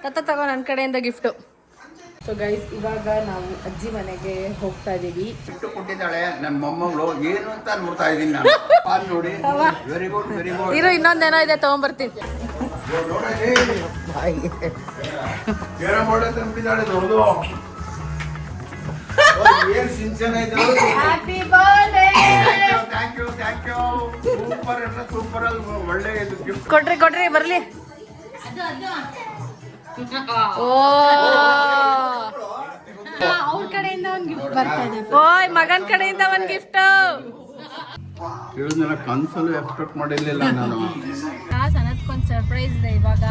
ತತ್ತ ತಗೋ ನನ್ನ ಕಡೆಯಿಂದ ಗಿಫ್ಟು. ಸೊ ಗೈಸ್ ಇವಾಗ ನಾವು ಅಜ್ಜಿ ಮನೆಗೆ ಹೋಗ್ತಾ ಇದೀವಿ. ಗಿಫ್ಟ್ ಕೊಟ್ಟಿದ್ದಾಳೆ ನನ್ನ ಮೊಮ್ಮಗಳು, ಏನು ಅಂತ ನೋಡ್ತಾ ಇದ್ದೀನಿ ನಾನು. ಪಾಲ್ ನೋಡಿ, ವೆರಿ ಗುಡ್ ವೆರಿ ಗುಡ್. ಇರೋ ಇನ್ನೊಂದೇನೋ ಇದೆ ತಗೊಂಡ್ಬರ್ತೀನಿ. ಏನೋ ಮಾಡೋ ತಂದಿದ್ದಾಳೆ ದೊಡ್ಡದು. ಏನು ಸಿಂಚನ ಇದು. Happy birthday. Thank you thank you. Super ಎಲ್ಲ ಸೂಪರ್ ಅಲ್ಲಿ ಒಳ್ಳೆ ಇದು ಗಿಫ್ಟ್ ಕೊಡ್ರಿ ಬರ್ಲಿ. ಓ ಅವ್ರ ಕಡೆಯಿಂದ ಒಂದು ಗಿಫ್ಟ್ ಬರ್ತಾ ಇದೆ. ಓಯ್ ಮಗನ್ ಕಡೆಯಿಂದ ಒಂದು ಗಿಫ್ಟ್. ಹೇಳಿದ್ನಲ್ಲ, ಕನ್ಸಲ್ಲೂ ಎಕ್ಸ್ಪೆಕ್ಟ್ ಮಾಡಿರ್ಲಿಲ್ಲ ನಾನು. ಸನತ್ಕೊಂದು ಸರ್ಪ್ರೈಸ್ ಇದೆ ಇವಾಗ.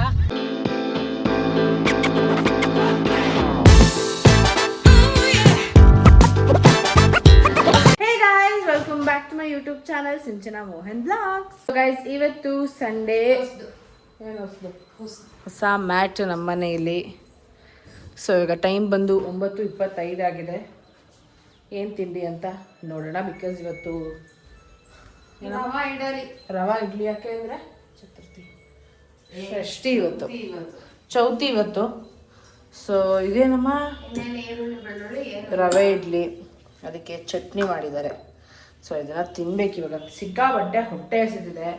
Welcome back to my YouTube channel Sinchana Mohan vlogs. Guys ಇವತ್ತು ಸಂಡೇ, ಹೊಸ ಮ್ಯಾಟ್ ನಮ್ಮ ಮನೆಯಲ್ಲಿ. ಸೊ ಈಗ ಟೈಮ್ ಬಂದು 9:25 ಆಗಿದೆ. ಏನು ತಿಂಡಿ ಅಂತ ನೋಡೋಣ. ಬಿಕಾಸ್ ಇವತ್ತು ರವಾ ಇಡ್ಲಿ. ಯಾಕೆ ಅಂದರೆ ಚತುರ್ಥಿ, ಷಷ್ಠಿ ಇವತ್ತು, ಚೌತಿ ಇವತ್ತು. ಸೊ ಇದೇನಮ್ಮ ರವೆ ಇಡ್ಲಿ, ಅದಕ್ಕೆ ಚಟ್ನಿ ಮಾಡಿದ್ದಾರೆ. ಸೊ ಇದನ್ನು ತಿನ್ಬೇಕು ಇವಾಗ. ಸಿಕ್ಕಾಬಟ್ಟೆ ಹೊಟ್ಟೆ ಹಸಿದಿದೆ.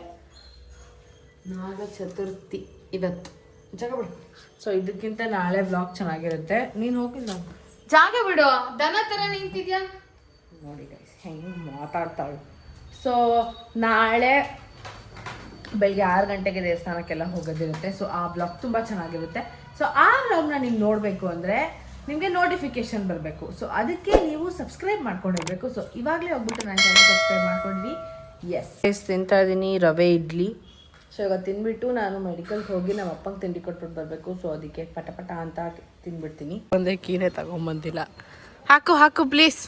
ನಾಗ ಚತುರ್ಥಿ ಇವತ್ತು ಜಾಗ ಬಿಡು. ಸೊ ಇದಕ್ಕಿಂತ ನಾಳೆ ಬ್ಲಾಗ್ ಚೆನ್ನಾಗಿರುತ್ತೆ. ನೀನು ಹೋಗಿಲ್ಲ, ಜಾಗ ಬಿಡು. ದನ ಥರ ನಿಂತಿದ್ಯಾ ನೋಡಿ ಗೈಸ್ ಹೆಂಗೆ ಮಾತಾಡ್ತಾಳು. ಸೊ ನಾಳೆ ಬೆಳಗ್ಗೆ 6 ಗಂಟೆಗೆ ದೇವಸ್ಥಾನಕ್ಕೆಲ್ಲ ಹೋಗೋದಿರುತ್ತೆ. ಸೊ ಆ ಬ್ಲಾಗ್ ತುಂಬ ಚೆನ್ನಾಗಿರುತ್ತೆ. ಸೊ ಆ ಬ್ಲಾಗ್ನ ನೀವು ನೋಡಬೇಕು ಅಂದರೆ ನಿಮಗೆ ನೋಟಿಫಿಕೇಶನ್ ಬರಬೇಕು. ಸೊ ಅದಕ್ಕೆ ನೀವು ಸಬ್ಸ್ಕ್ರೈಬ್ ಮಾಡ್ಕೊಂಡಿರ್ಬೇಕು. ಸೊ ಇವಾಗಲೇ ಹೋಗ್ಬಿಟ್ಟು ನಾನು ಚಾನಲ್ ಸಬ್ಸ್ಕ್ರೈಬ್ ಮಾಡ್ಕೊಂಡ್ವಿ. ಎಸ್ ತಿಂತಾ ಇದ್ದೀನಿ ರವೆ ಇಡ್ಲಿ. ಸೊ ಇವಾಗ ತಿನ್ಬಿಟ್ಟು ನಾನು ಮೆಡಿಕಲ್ಗೆ ಹೋಗಿ ನಮ್ಮ ಅಪ್ಪಂಗೆ ತಿಂಡಿ ಕೊಟ್ಬಿಟ್ಟು ಬರಬೇಕು. ಸೊ ಅದಕ್ಕೆ ಪಟ ಪಟ ಅಂತ ತಿನ್ಬಿಡ್ತೀನಿ. ಒಂದೇ ಕೀನೇ ತಗೊಂಬಂದಿಲ್ಲ. ಹಾಕು ಪ್ಲೀಸ್.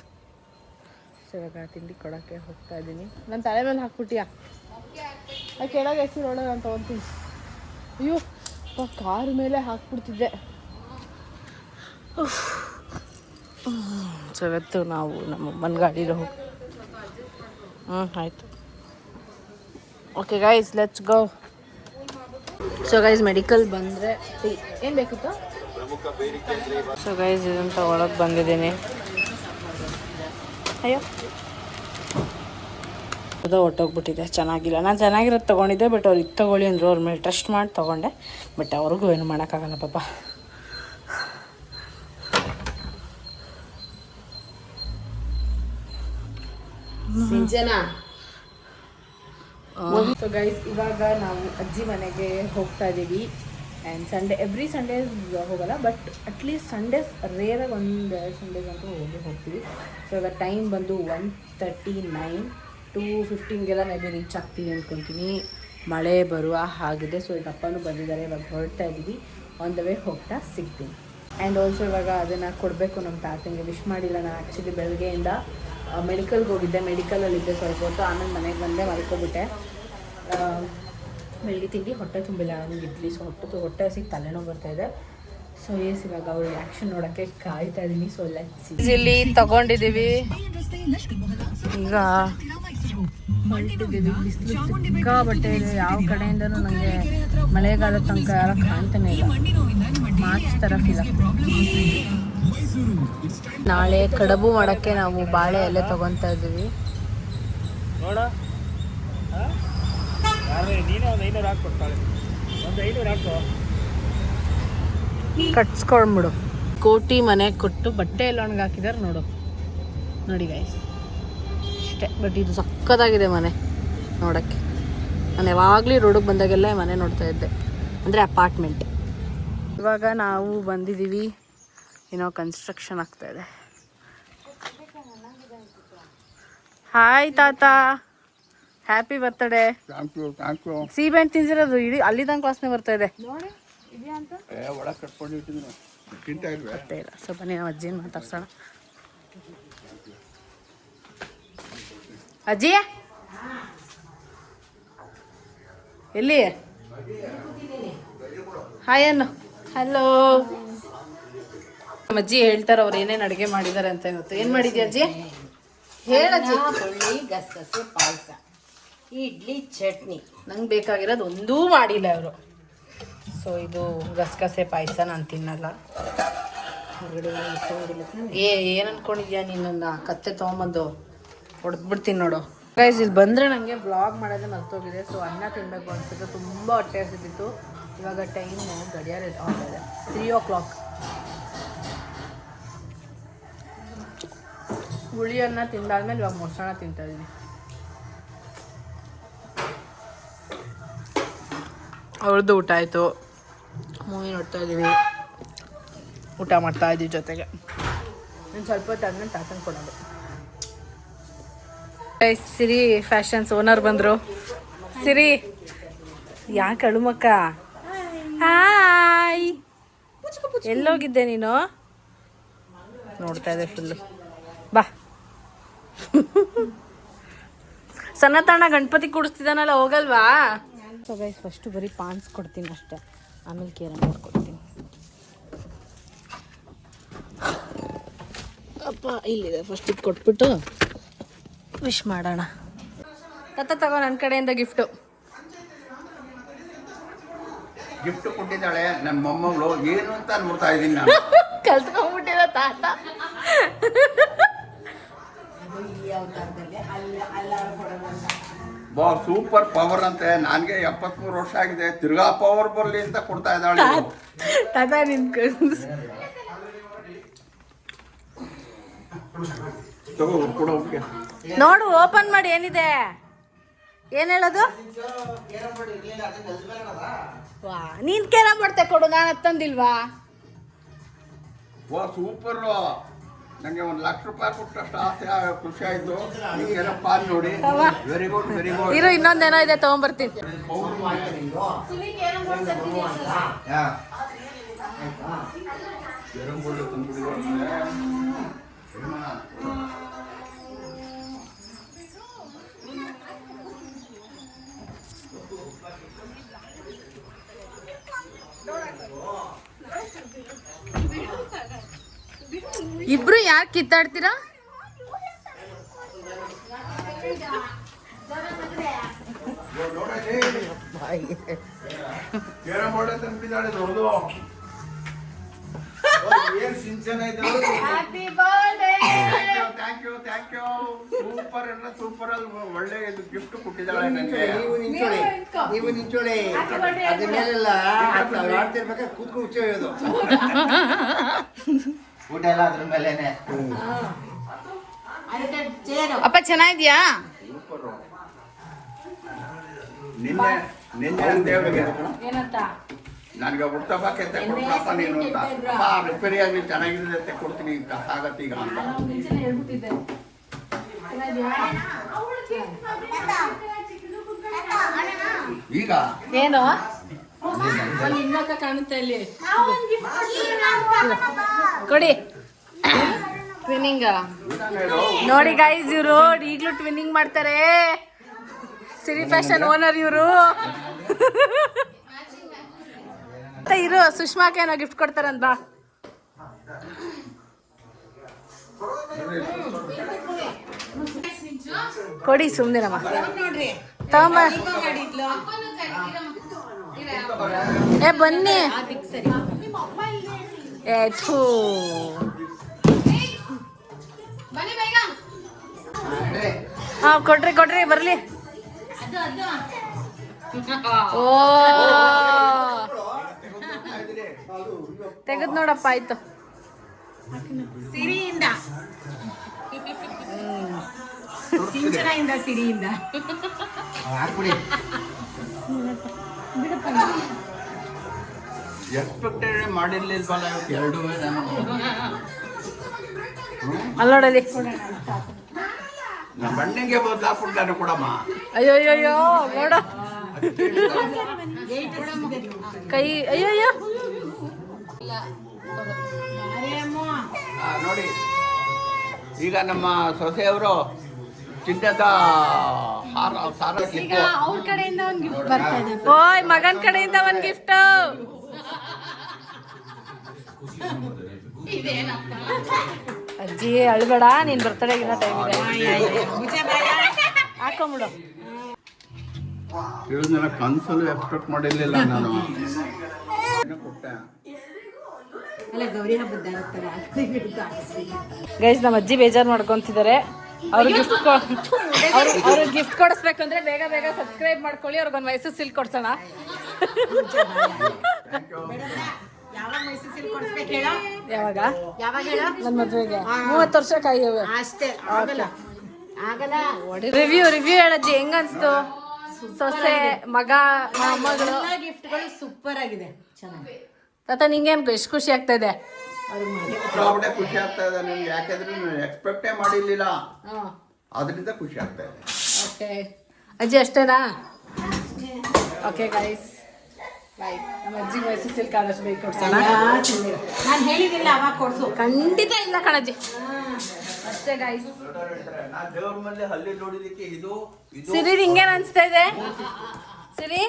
ಸೊ ಇವಾಗ ತಿಂಡಿ ಕೊಡೋಕ್ಕೆ ಹೋಗ್ತಾ ಇದ್ದೀನಿ. ನನ್ನ ತಲೆ ಮೇಲೆ ಹಾಕ್ಬಿಟ್ಟಿಯಾ? ಕೆಳಗೆ ಹೆಸರು ನೋಡೋ ನಾನು ತೊಗೊತೀನಿ. ಅಯ್ಯೋ ಕಾರ್ ಮೇಲೆ ಹಾಕ್ಬಿಡ್ತಿದ್ದೆ. ಸೊ ಇವತ್ತು ನಾವು ನಮ್ಮ ಅಮ್ಮನ ಗಾಡಿలో ಆಯಿತು. Okay guys let's go. So guys medical ಬಂದರೆ ಏನು ಬೇಕಿತ್ತು? ಸೊ ಗೈಸ್ ಇದನ್ನು ತಗೊಳಕ್ಕೆ ಬಂದಿದ್ದೀನಿ. ಅಯ್ಯೋ ಅದು ಹೊಟ್ಟೋಗ್ಬಿಟ್ಟಿದೆ, ಚೆನ್ನಾಗಿಲ್ಲ. ನಾನು ಚೆನ್ನಾಗಿರೋದು ತೊಗೊಂಡಿದ್ದೆ, ಬಟ್ ಅವ್ರು ಇದು ತೊಗೊಳ್ಳಿ ಅಂದರು. ಅವ್ರ ಮೇಲೆ ಟ್ರಸ್ಟ್ ಮಾಡಿ ತೊಗೊಂಡೆ. ಬಟ್ ಅವ್ರಿಗೂ ಏನು ಮಾಡೋಕ್ಕಾಗಲ್ಲ ಪಾಪ. ಸಿಂಚನಾ. ಸೊ ಗೈಸ್ ಇವಾಗ ನಾವು ಅಜ್ಜಿ ಮನೆಗೆ ಹೋಗ್ತಾ ಇದ್ದೀವಿ. ಆ್ಯಂಡ್ ಸಂಡೇ ಎವ್ರಿ ಸಂಡೇಸ್ ಹೋಗಲ್ಲ, ಬಟ್ ಅಟ್ಲೀಸ್ಟ್ ಸಂಡೇಸ್ ರೇರಾಗಿ ಒಂದು ಸಂಡೇಸ್ ಅಂತೂ ಹೋಗ್ತೀವಿ. ಸೊ ಇವಾಗ ಟೈಮ್ ಬಂದು 1:39. 2:15ಗೆಲ್ಲ ಮೇ ಬಿ ರೀಚ್ ಆಗ್ತೀವಿ ಅಂದ್ಕೊತೀನಿ. ಮಳೆ ಬರುವ ಹಾಗಿದೆ. ಸೊ ಈಗ ಅಪ್ಪನೂ ಬಂದಿದ್ದಾರೆ. ಇವಾಗ ಹೊರಡ್ತಾ ಇದ್ದೀವಿ. ಆನ್ ದ ವೇ ಹೋಗ್ತಾ ಸಿಗ್ತೀನಿ. ಆ್ಯಂಡ್ ಆಲ್ಸೋ ಇವಾಗ ಅದನ್ನು ಕೊಡಬೇಕು ನಮ್ಮ ತಾತಂಗೆ. ವಿಶ್ ಮಾಡಿಲ್ಲ ನಾನು ಆ್ಯಕ್ಚುಲಿ. ಬೆಳಗ್ಗೆಯಿಂದ ಮೆಡಿಕಲ್ಗೆ ಹೋಗಿದ್ದೆ, ಮೆಡಿಕಲಲ್ಲಿದ್ದೆ ಸ್ವಲ್ಪ ಹೊತ್ತು. ಆಮೇಲೆ ಮನೆಗೆ ಬಂದೆ, ಮಲ್ಕೊಬಿಟ್ಟೆ. ಬೆಳಗ್ಗೆ ತಿಂಡಿ ಹೊಟ್ಟೆ ತುಂಬಿಲ್ಲ ನನಗೆ ಇಡ್ಲಿ. ಸೊ ಹೊಟ್ಟೆ ಹಸಿಗೆ ತಲೆನೋವು ಬರ್ತಾಯಿದೆ. ಸೊ ಇವಾಗ ಅವ್ರ ರಿಯಾಕ್ಷನ್ ನೋಡೋಕ್ಕೆ ಕಾಯ್ತಾ ಇದ್ದೀನಿ. ಸೊ ಇಲ್ಲಿ ತಗೊಂಡಿದ್ದೀವಿ. ಈಗ ಹೊರಟಿದ್ದೀವಿ. ಬಿಸಿಲು ಸಿಕ್ಕಾಬಟ್ಟೆ ಇದೆ. ಯಾವ ಕಡೆಯಿಂದನೂ ನನಗೆ ಮಳೆಗಾಲ ತನಕ ಯಾರೋ ಕಾಣ್ತಾನೆ ಇಲ್ಲ. ಮಾರ್ಚ್ ಥರ ಫೀಲ್ ಆಗ್ತದೆ. ನಾಳೆ ಕಡುಬು ಮಾಡೋಕ್ಕೆ ನಾವು ಬಾಳೆ ಎಲೆ ತಗೊತಾ ಇದ್ದೀವಿ. ಕಟ್ಸ್ಕೊಂಡ್ಬಿಡು. ಕೋಟಿ ಮನೆ ಕೊಟ್ಟು ಬಟ್ಟೆ ಎಲ್ಲ ಒಣಗಿ ಹಾಕಿದಾರೆ ನೋಡಿ ಗೈಸ್. ಅಷ್ಟೇ. ಬಟ್ ಇದು ಸಕ್ಕತ್ತಾಗಿದೆ ಮನೆ ನೋಡೋಕ್ಕೆ. ನಾನು ಯಾವಾಗಲೂ ರೋಡಿಗೆ ಬಂದಾಗೆಲ್ಲ ಮನೆ ನೋಡ್ತಾ ಇದ್ದೆ, ಅಂದರೆ ಅಪಾರ್ಟ್ಮೆಂಟ್. ಇವಾಗ ನಾವು ಬಂದಿದ್ದೀವಿ. ಏನೋ ಕನ್ಸ್ಟ್ರಕ್ಷನ್ ಆಗ್ತಾ ಇದೆ. ಹಾಯ್ ತಾತ, ಹ್ಯಾಪಿ ಬರ್ತ್ಡೇ. ಸೀಬೆಹಣ್ಣು ತಿಂದಿರೋದು ಇಡೀ ಅಲ್ಲಿ ತನಕ ವಾಸನೆ ಬರ್ತಾ ಇದೆ. ಇಲ್ಲ. ಸೊ ಬನ್ನಿ ನಾವು ಅಜ್ಜಿನ ಮಾತಾಡ್ಸೋಣ. ಅಜ್ಜಿ ಎಲ್ಲಿ? ಹಾಯ್ ಅನ್ನು. ಹಲೋ. ನಮ್ಮ ಅಜ್ಜಿ ಹೇಳ್ತಾರೆ ಅವ್ರು ಏನೇನು ಅಡುಗೆ ಮಾಡಿದ್ದಾರೆ ಅಂತ. ಇವತ್ತು ಏನು ಮಾಡಿದ್ಯಾ ಅಜ್ಜಿ? ಹೇಳಜ್ಜಿ. ಗಸಗಸೆ ಪಾಯಸ, ಇಡ್ಲಿ, ಚಟ್ನಿ. ನಂಗೆ ಬೇಕಾಗಿರೋದು ಒಂದೂ ಮಾಡಿಲ್ಲ ಅವರು. ಸೊ ಇದು ಗಸಗಸೆ ಪಾಯಸ ನಾನು ತಿನ್ನಲ್ಲ. ಏನು ಅನ್ಕೊಂಡಿದ್ಯಾ ನೀನನ್ನ ಕತ್ತೆ ತೊಗೊಂಬಂದು ಹೊಡೆದ್ಬಿಡ್ತೀನಿ ನೋಡು. ಗೈಸ್ ಇಲ್ಲಿ ಬಂದರೆ ನನಗೆ ಬ್ಲಾಗ್ ಮಾಡೋದೇ ಮರ್ತೋಗಿದೆ. ಸೊ ಅನ್ನ ತಿನ್ನಬೇಕು ಅನ್ಸುತ್ತೆ, ತುಂಬ ಹೊಟ್ಟೆ ಹಸಿದಿತ್ತು. ಇವಾಗ ಟೈಮು ಗಡಿಯಾರ ಇದೆ 3 o'clock. ಹುಳಿ ಅನ್ನ ತಿಂದಾದ್ಮೇಲೆ ಇವಾಗ ಮೊಸರನ್ನ ತಿಂತಾ ಇದ್ದೀನಿ. ಅವ್ರದ್ದು ಊಟ ಆಯಿತು, ಮೂವಿ ನೋಡ್ತಾ ಇದ್ದೀವಿ, ಊಟ ಮಾಡ್ತಾ ಇದ್ದೀವಿ ಜೊತೆಗೆ. ನಾನು ಸ್ವಲ್ಪ ಹೊತ್ತು ಆದ್ಮೇಲೆ ತಾತನ ಕೊಡೋದು. ಸಿರಿ ಫ್ಯಾಷನ್ಸ್ ಓನರ್ ಬಂದರು. ಸಿರಿ ಯಾಕೆ ಅಳುಮಕ್ಕ? ಹಾಯ್, ಎಲ್ಲೋಗಿದ್ದೆ ನೀನು? ನೋಡ್ತಾ ಇದೆ ಫುಲ್ಲು. ಬಾ. ಸಣ್ಣತಣ್ಣ ಗಣಪತಿ ಕೂಡಿಸ್ತಿದ್ದಾನಲ್ಲ, ಹೋಗಲ್ವಾ? ಸೊ ಗೈಸ್ ಫಸ್ಟು ಬರೀ ಪಾನ್ಸ್ ಕೊಡ್ತೀನಿ ಅಷ್ಟೇ, ಆಮೇಲೆ ಕೇರಂ ಬೋರ್ಡ್ ಕೊಡ್ತೀನಿ. ಅಪ್ಪ ಇಲ್ಲಿದೆ, ಫಸ್ಟ್ ಇದು ಕೊಟ್ಬಿಟ್ಟು ವಿಶ್ ಮಾಡೋಣ. ತಗೋ ನನ್ನ ಕಡೆಯಿಂದ ಗಿಫ್ಟು. ಗಿಫ್ಟ್ ಕೊಟ್ಟಿದ್ದಾಳೆ ನನ್ನ ಮೊಮ್ಮಗಳು, ಏನು ಅಂತ ನೋಡ್ತಾ ಇದ್ದೀನಿ ನಾನು. ಕಲ್ತ್ಕೊಂಡ್ಬಿಟ್ಟಿರೋ ತಾತ. ಬಾ ಸೂಪರ್ ಪವರ್ ಅಂತೆ. ನನಗೆ 73 ವರ್ಷ ಆಗಿದೆ, ತಿರ್ಗಾ ಪವರ್ ಬರಲಿ ಅಂತ ಕೊಡ್ತಾ ಇದ್ದಾಳೆ. ತಾತ ನಿನ್ ತಗೋ ಕೊಡ ಹುಡುಗಿ. ನೋಡು, ಓಪನ್ ಮಾಡಿ ಏನಿದೆ. ಏನ್ ಹೇಳೋದು? ವಾ, ನೀನ್ ಕೇರಂ ಬೋರ್ಡ್ ಕೊಡು, ನಾನು ಹತ್ತಂದಿಲ್ವಾ? ವಾ ಸೂಪರ್. ನನಗೆ 1 ಲಕ್ಷ ರೂಪಾಯಿ ಕೊಟ್ಟಷ್ಟು ಆಸೆ ಖುಷಿ ಆಯ್ತು. ಏನಪ್ಪ ನೋಡಿ, ವೆರಿ ಗುಡ್ ವೆರಿ ಗುಡ್. ಇರು, ಇನ್ನೊಂದೇನೋ ಇದೆ, ತಗೊಂಡ್ಬರ್ತೀನಿ. ಇಬ್ರು ಯಾಕೆ ಕಿತ್ತಾಡ್ತೀರಾ? ಸೂಪರ್ ಎಲ್ಲ ಸೂಪರ್ ಅಲ್ಲಿ ಒಳ್ಳೆ ಗಿಫ್ಟ್ ಕೊಟ್ಟಿದ್ದಾಳೆ ನನಗೆ. ನೀವು ನಿಂಚೋಳಿ ಅದ್ರ ಮೇಲೆಲ್ಲ ಆಡ್ತಿರ್ಬೇಕಾದ್ರೆ ಕೂತ್ಕೊಂಡು ಹುಚ್ಚೋಯೋದು. ಊಟ ಎಲ್ಲ ಅದ್ರ ಮೇಲೆನೆ. ಅಪ್ಪ ಚೆನ್ನಾಗಿದ್ಯಾ? ನಿನ್ನೆ ದೇವರಿಗೆ ಏನಂತ ನನಗೆ ಹುಟ್ಟಬಾಕೆ ಕೊಡ್ತಪ್ಪ ನೀನು ಅಂತ. ಅಪ್ಪ ರಿಪೇರಿ ಆಗಲಿ ಚೆನ್ನಾಗಿದೆ ಅಂತ ಕೊಡ್ತೀನಿ ಅಂತ ಆಗತ್ತೀಗ ಅಂತ. ಈಗ ಏನು ಇನ್ನೊಕ್ಕ ಕಾಣುತ್ತೆ ಇಲ್ಲಿ, ಕೊಡಿ. ಟ್ವಿನ್ನಿಂಗ್ ನೋಡಿ ಗೈಸ್, ಇವರು ಈಗಲೂ ಟ್ವಿನ್ನಿಂಗ್ ಮಾಡ್ತಾರೆ. ಸಿರಿ ಫ್ಯಾಷನ್ ಓನರ್ ಇವರು. ಇರು, ಸುಷ್ಮಾಕ್ಕೆ ಏನೋ ಗಿಫ್ಟ್ ಕೊಡ್ತಾರಂತ. ಬಾ. ಕೊಡಿ ಸುಮ್ಮನಿರಮ್ಮ. ತಗೊಂಬ. ಏ ಬನ್ನಿ. ಥೂ. ಹಾಂ ಕೊಡ್ರಿ ಬರ್ಲಿ. ಓ ತೆಗೆದ್ ನೋಡಪ್ಪ, ಆಯ್ತು. ಸಿರಿಯಿಂದ ಸಿಂಚನದಿಂದ ಸಿರಿಯಿಂದ ಎಕ್ಸ್ಪೆಕ್ಟೆಡ್ ಮಾಡಿರ್ಲಿಲ್ವಲ್ಲ ಎರಡು. ಅಲ್ಲೋಡಲಿ ನಮ್ಮ ಬಣ್ಣಿಗೆ ಬದಲಾಗ್ಬಿಡ್ತಾರೆ ಕೊಡಮ್ಮ. ಅಯ್ಯೋ ನೋಡ ಕೈ. ಅಯ್ಯೋ ನೋಡಿ, ಈಗ ನಮ್ಮ ಸೊಸೆಯವರು ಚಿನ್ನದ ಹಾರ ಸಾರ ಕ್ಲಿಪ್ಪು. ಅವ್ರ ಕಡೆಯಿಂದ ಒಂದು ಗಿಫ್ಟ್ ಬರ್ತಾ ಇದೆ. ಓಯ್, ಮಗನ್ ಕಡೆಯಿಂದ ಒಂದ್ ಗಿಫ್ಟ್. ಅಜ್ಜಿ ಅಳ್ಬೇಡ, ನೀನ್ ಬರ್ತಡೇಗಿನ ಟೈಮ್ ಇದೆ, ಹಾಕೊಂಬಿಡು. ಹೇಳಿದ್ನಲ್ಲ, ಕನ್ಸಲ್ಲೂ ಎಕ್ಸ್ಪೆಕ್ಟ್ ಮಾಡಿರ್ಲಿಲ್ಲ ನಾನು. ಅಲ್ಲ ಗೌರಿ ಹಬ್ಬದ ಗೈಸ್ ನಮ್ಮ ಅಜ್ಜಿ ಬೇಜಾರು ಮಾಡ್ಕೊಂತಿದ್ದಾರೆ. ಅವ್ರಿಗೆ ಗಿಫ್ಟ್ ಕೊಡಿಸ್ಬೇಕಂದ್ರೆ ಬೇಗ ಬೇಗ ಸಬ್ಸ್ಕ್ರೈಬ್ ಮಾಡ್ಕೊಳ್ಳಿ. ಅವ್ರಿಗೊಂದು ಮೈಸೂರು ಸಿಲ್ಕ್ ಕೊಡ್ಸೋಣ. ಯಾವಾಗ ಮೈಸೂರು ಸಿಲ್ಕ್ ಕೊಡ್ಸ್ಬೇಕು ಹೇಳೋ? ಯಾವಾಗ ಹೇಳ? ನನ್ನ ಮದುವೆಗೆ 30 ವರ್ಷ ಕಾಯ್ಯವೆ ಅಷ್ಟೇ, ಆಗಲ್ಲ. ರಿವ್ಯೂ ಹೇಳಜ್ಜಿ, ಹೆಂಗ ಅನ್ಸ್ತು? ಸೊಸೆ, ಮಗ, ಮೊಮ್ಮಗಳು ಗಿಫ್ಟ್ಗಳು ಸೂಪರ್ ಆಗಿದೆ, ಚೆನ್ನಾಗಿ. ತಾತ ನಿಂಗೇನು ಎಷ್ಟು ಖುಷಿ ಆಗ್ತಾ ಇದೆ? ಸಿಕ್ಕಾಪಟ್ಟೆ ಖುಷಿ ಆಗ್ತಾ ಇದೆ ನನಗೆ, ಯಾಕೆಂದ್ರೆ ನಾನು ಎಕ್ಸ್ಪೆಕ್ಟೇ ಮಾಡಿರ್ಲಿಲ್ಲ, ಅದರಿಂದ ಖುಷಿ ಆಗ್ತಾ ಇದೆ. ಓಕೆ ಅಜ್ಜಿ, ಅಷ್ಟೇನಾ? ಓಕೆ ಗೈಸ್, ಬಾಯ್. ನಮ್ಮ ಅಜ್ಜಿ ಮೈಸೂರು ಸಿಲ್ಕ್ ಆದಷ್ಟು ಬೇಗ ಕೊಡ್ಸೋಣ. ನಾನು ಹೇಳಿದಿಲ್ಲ ಅವಾಗ ಕೊಡ್ಸು. ಖಂಡಿತ ಇಲ್ಲ ಕಣಜ್ಜಿ, ಅಷ್ಟೇ ಗೈಸ್. ನಾನು ದೇವ್ರ ಮೇಲೆ ಹಲ್ಲಿ ನೋಡಿದಕ್ಕೆ ಇದು ಸಿರಿ ನಿಂಗೇನು ಅನಿಸ್ತಾ ಇದೆ ಸಿರಿ?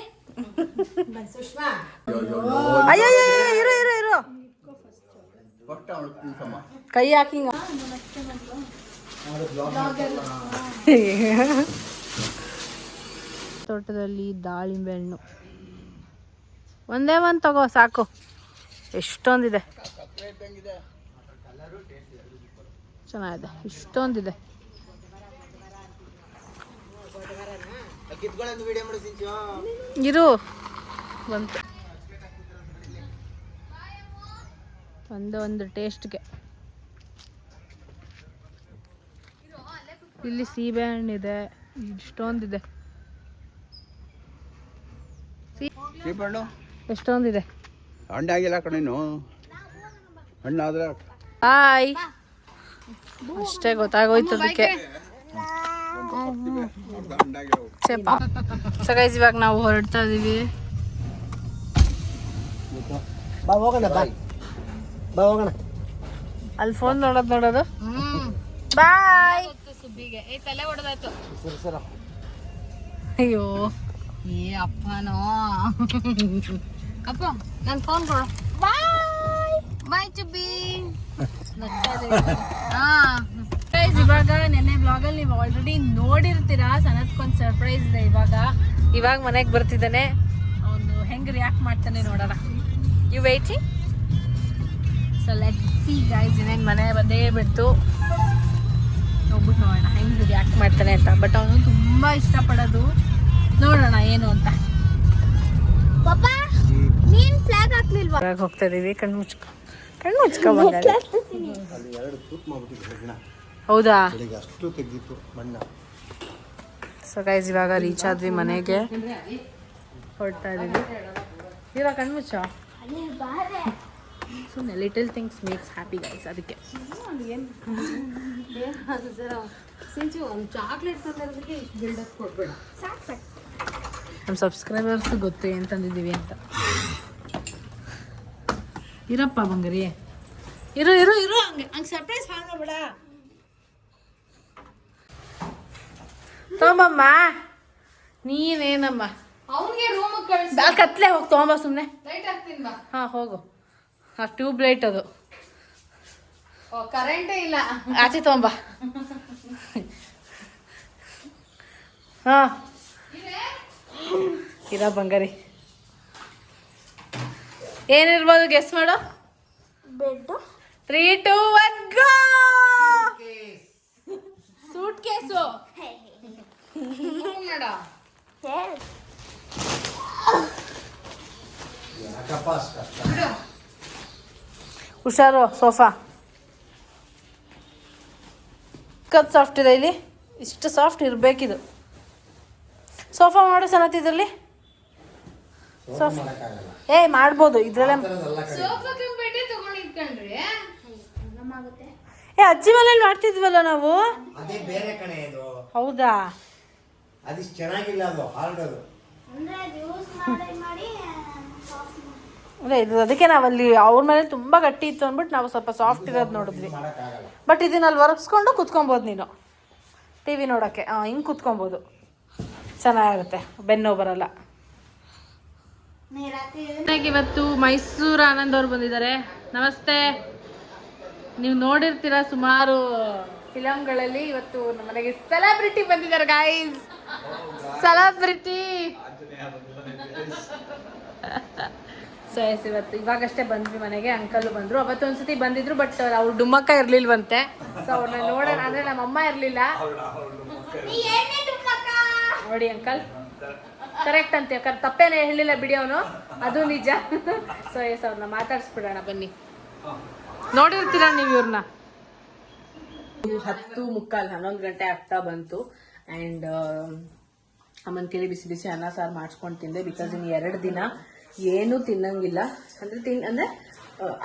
ಸುಷ್ಮಾ, ಅಯ್ಯೋ ಇರು ಫಸ್ಟ್ ಅವಳು ಕೂಸಮ್ಮ. ಕೈ ಹಾಕಿಂಗ ತೋಟದಲ್ಲಿ ದಾಳಿಂಬೆ ಹಣ್ಣು ಒಂದೇ ಒಂದು ತಗೋ ಸಾಕು. ಎಷ್ಟೊಂದಿದೆ, ಚೆನ್ನಾಗಿದೆ, ಇಷ್ಟೊಂದಿದೆ. ಇರು ಬಂತು ಒಂದು ಟೇಸ್ಟ್ಗೆ. ಇಲ್ಲಿ ಸೀಬೆ ಹಣ್ಣಿದೆ, ಇಷ್ಟೊಂದಿದೆ. ಸೀಬಣ್ಣು ಎಷ್ಟೊಂದಿದೆ. ಹಣ್ಣಾಗಿಲ್ಲ ಕಣೇನು, ಹಣ್ಣಾದ್ರೆ ಹಾಯ್, ಅಷ್ಟೇ ಗೊತ್ತಾಗೋಯ್ತು ಅದಕ್ಕೆ. ಸೊ ಗೈಸ್, ಇವಾಗ ನಾವು ಹೊರಡ್ತಾ ಇದೀವಿ. ಅಲ್ಲಿ ಫೋನ್ ನೋಡೋದು ಬಾಯ್. ಸುಬ್ಬಿಗೆ ತಲೆ ಹೊಡೆದಾಯ್ತು. ಅಯ್ಯೋ ಏ ಅಪ್ಪನೋ ಅಪ್ಪ, ನನ್ನ ಫೋನ್ ಕೊಡು. ಬಾಯ್ ಬಾಯ್ ಚುಬ್ಬಿ. ಇವಾಗ ನೆನ್ನೆ ಬ್ಲಾಗಲ್ಲಿ ನೀವು ಆಲ್ರೆಡಿ ನೋಡಿರ್ತೀರಾ, ಸನತ್ಕೊಂದು ಸರ್ಪ್ರೈಸ್ ಇದೆ. ಇವಾಗ ಮನೆಗೆ ಬರ್ತಿದ್ದಾನೆ. ಅವನು ಹೆಂಗೆ ರಿಯಾಕ್ಟ್ ಮಾಡ್ತಾನೆ ನೋಡೋಣ. You waiting? So let see guys. ಇನ್ನೇನು ಮನೆ ಬಂದೇ ಬಿಡ್ತು, ಹೋಗ್ಬಿಟ್ಟು ನೋಡೋಣ ಹೆಂಗೆ ರಿಯಾಕ್ಟ್ ಮಾಡ್ತಾನೆ ಅಂತ. ಬಟ್ ಅವನು ತುಂಬ ಇಷ್ಟಪಡೋದು, ನೋಡೋಣ ಏನು ಅಂತ. ನೀನು ಫ್ಲಾಗ್ ಹಾಕ್ಲಿಲ್ವಾ? ಫ್ಲಾಗ್ ಹೋಗ್ತಾ ಇದೀವಿ. ಕಣ್ಣು ಮುಚ್ಕೊ ಬಂಗಾರ. ಹೌದಾ? ಸೊ ಗೈಸ್, ಇವಾಗ ರೀಚ್ ಆದ್ವಿ ಮನೆಗೆ, ಹೊರಡ್ತಾ ಇದೀವಿ. ಇವಾಗ ಕಣ್ಣು ಮುಚ್ಚ. ಸುಮ್ಮನೆ little things makes happy guys, ಅದಕ್ಕೆ. ನಮ್ಮ ಸಬ್ಸ್ಕ್ರೈಬರ್ಸ್ ಗೊತ್ತು ಏನು ತಂದಿದ್ದೀವಿ ಅಂತ. ಇರಪ್ಪ ಬಂಗಾರಿ, ಇರು ಹಂಗೆ ಸರ್ಪ್ರೈಸ್ ಹಾಳು ಮಾಡ್ಬೇಡ. ತೊಗೊಂಬಮ್ಮ, ನೀನೇನಮ್ಮ ಅವನಿಗೆ ರೂಮ್ ಕಳಿಸಿ. ಕತ್ಲೆ ಹೋಗಿ ತೊಗೊಂಬ ಸುಮ್ಮನೆ. ಲೈಟ್ ಹಾಕ್ತೀನಿ ಬಾ. ಹಾಂ ಹೋಗು. ಆ ಟ್ಯೂಬ್ ಲೈಟ್ ಅದು. ಕರೆಂಟೇ ಇಲ್ಲ. ಆಚೆ ತೊಗೊಂಬ. ಹಾಂ ಇರ ಬಂಗಾರಿ. ಏನಿರ್ಬೋದು ಗೆಸ್ ಮಾಡು. ಬೆಡ್ 3, 2, 1 ಗೋ. ಸೂಟ್ ಕೇಸು ಮಾಡ. ಹುಷಾರು. ಸೋಫಾ ಕತ್ ಸಾಫ್ಟ್ ಇದೆ. ಇಲ್ಲಿ ಇಷ್ಟು ಸಾಫ್ಟ್ ಇರಬೇಕಿದು. ಸೋಫಾ ಮಾಡು ಸನತ್. ಇದರಲ್ಲಿ ಸೋಫಾ ಮಾಡ್ಬೋದು ಇದ್ರಲ್ಲೇ. ಸೋಫಾಕ್ಕೆ ಬೆಡ್ ತಗೊಂಡು ಇಟ್ಕೊಂಡ್ರಿ ಅಜ್ಜಿ ಮನೇಲಿ ಮಾಡ್ತಿದ್ವಲ್ಲ ನಾವು. ಅದೇ ಬೇರೆ ಕಣೆ ಇದು. ಹೌದಾ? ಅದಿಷ್ಟು ಚೆನ್ನಾಗಿಲ್ಲ, ಅದು ಹಾರ್ಡ್. ಅದು ಅದೇ ಇದು, ಅದಕ್ಕೆ ನಾವಲ್ಲಿ ಅವ್ರ ಮೇಲೆ ತುಂಬ ಗಟ್ಟಿ ಇತ್ತು ಅಂದ್ಬಿಟ್ಟು ನಾವು ಸ್ವಲ್ಪ ಸಾಫ್ಟ್ ಇರೋದು ನೋಡಿದ್ವಿ. ಬಟ್ ಇದನ್ನಲ್ಲಿ ಒರೆಸ್ಕೊಂಡು ಕುತ್ಕೊಬೋದು ನೀನು ಟಿ ವಿ ನೋಡೋಕ್ಕೆ. ಹಿಂಗೆ ಕುತ್ಕೊಬೋದು, ಚೆನ್ನಾಗಿರುತ್ತೆ, ಬೆನ್ನು ಬರಲ್ಲ. ಇವತ್ತು ಮೈಸೂರು ಆನಂದ್ ಅವ್ರು ಬಂದಿದ್ದಾರೆ. ನಮಸ್ತೆ. ನೀವು ನೋಡಿರ್ತೀರ ಸುಮಾರು ಫಿಲಮ್ಗಳಲ್ಲಿ. ಇವತ್ತು ನಮ್ಮ ಮನೆಗೆ ಸೆಲೆಬ್ರಿಟಿ ಬಂದಿದ್ದಾರೆ ಗೈಸ್. ಸೆಲೆಬ್ರಿಟಿ ಸೊ ಎಸ್ ಇವತ್ತು ಇವಾಗಷ್ಟೇ ಬಂದ್ವಿ ಮನೆಗೆ. ಅಂಕಲ್ ಬಂದ್ರು, ಅವತ್ತು ಒಂದ್ಸತಿ ಬಂದಿದ್ರು, ಬಟ್ ಅವ್ರು ಡುಮ್ಮಕ್ಕ ಇರ್ಲಿಲ್ವಂತೆ. ಸೊ ಅವ್ರನ್ನ ನೋಡೋಣ ಅಂದ್ರೆ ನಮ್ಮ ಅಮ್ಮ ಇರ್ಲಿಲ್ಲ ನೋಡಿ. ಅಂಕಲ್ ಕರೆಕ್ಟ್ ಅಂತ ತಪ್ಪೇನೆ ಹೇಳಿಲ್ಲ ಬಿಡಿ, ಅವನು ಅದು ನಿಜ. ಸೊ ಎಸ್ ಅವ್ರನ್ನ ಮಾತಾಡ್ಸ್ಬಿಡೋಣ ಬನ್ನಿ. ನೋಡಿರ್ತೀರ ನೀವು ಇವ್ರನ್ನ. 10:45 11 ಗಂಟೆ ಆಗ್ತಾ ಬಂತು. ಆ್ಯಂಡ್ ಅಮ್ಮನ ಕೇಳಿ ಬಿಸಿ ಬಿಸಿ ಅನ್ನ ಸಾರು ಮಾಡ್ಸ್ಕೊಂಡು ತಿಂದೆ. ಬಿಕಾಸ್ ಇನ್ನು 2 ದಿನ ಏನೂ ತಿನ್ನಂಗಿಲ್ಲ, ಅಂದ್ರೆ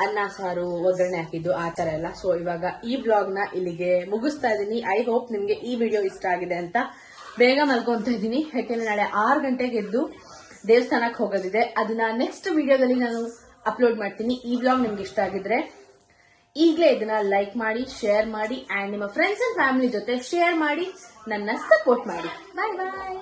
ಅನ್ನ ಸಾರು ಒಗ್ಗರಣೆ ಹಾಕಿದ್ದು ಆ ಥರ ಎಲ್ಲ. ಸೊ ಇವಾಗ ಈ ವ್ಲಾಗ್ನ ಇಲ್ಲಿಗೆ ಮುಗಿಸ್ತಾ ಇದ್ದೀನಿ. ಐ ಹೋಪ್ ನಿಮಗೆ ಈ ವಿಡಿಯೋ ಇಷ್ಟ ಆಗಿದೆ ಅಂತ. ಬೇಗ ಮಲ್ಕೊಂತ ಇದ್ದೀನಿ, ಯಾಕೆಂದ್ರೆ ನಾಳೆ 6 ಗಂಟೆಗೆ ಎದ್ದು ದೇವಸ್ಥಾನಕ್ಕೆ ಹೋಗೋದಿದೆ. ಅದನ್ನ ನೆಕ್ಸ್ಟ್ ವಿಡಿಯೋದಲ್ಲಿ ನಾನು ಅಪ್ಲೋಡ್ ಮಾಡ್ತೀನಿ. ಈ ವ್ಲಾಗ್ ನಿಮ್ಗೆ ಇಷ್ಟ ಆಗಿದ್ರೆ ಈಗಲೇ ಇದನ್ನ ಲೈಕ್ ಮಾಡಿ, ಶೇರ್ ಮಾಡಿ, ಆ್ಯಂಡ್ ನಿಮ್ಮ ಫ್ರೆಂಡ್ಸ್ ಅಂಡ್ ಫ್ಯಾಮಿಲಿ ಜೊತೆ ಶೇರ್ ಮಾಡಿ, ನನ್ನ ಸಪೋರ್ಟ್ ಮಾಡಿ. ಬಾಯ್ ಬಾಯ್.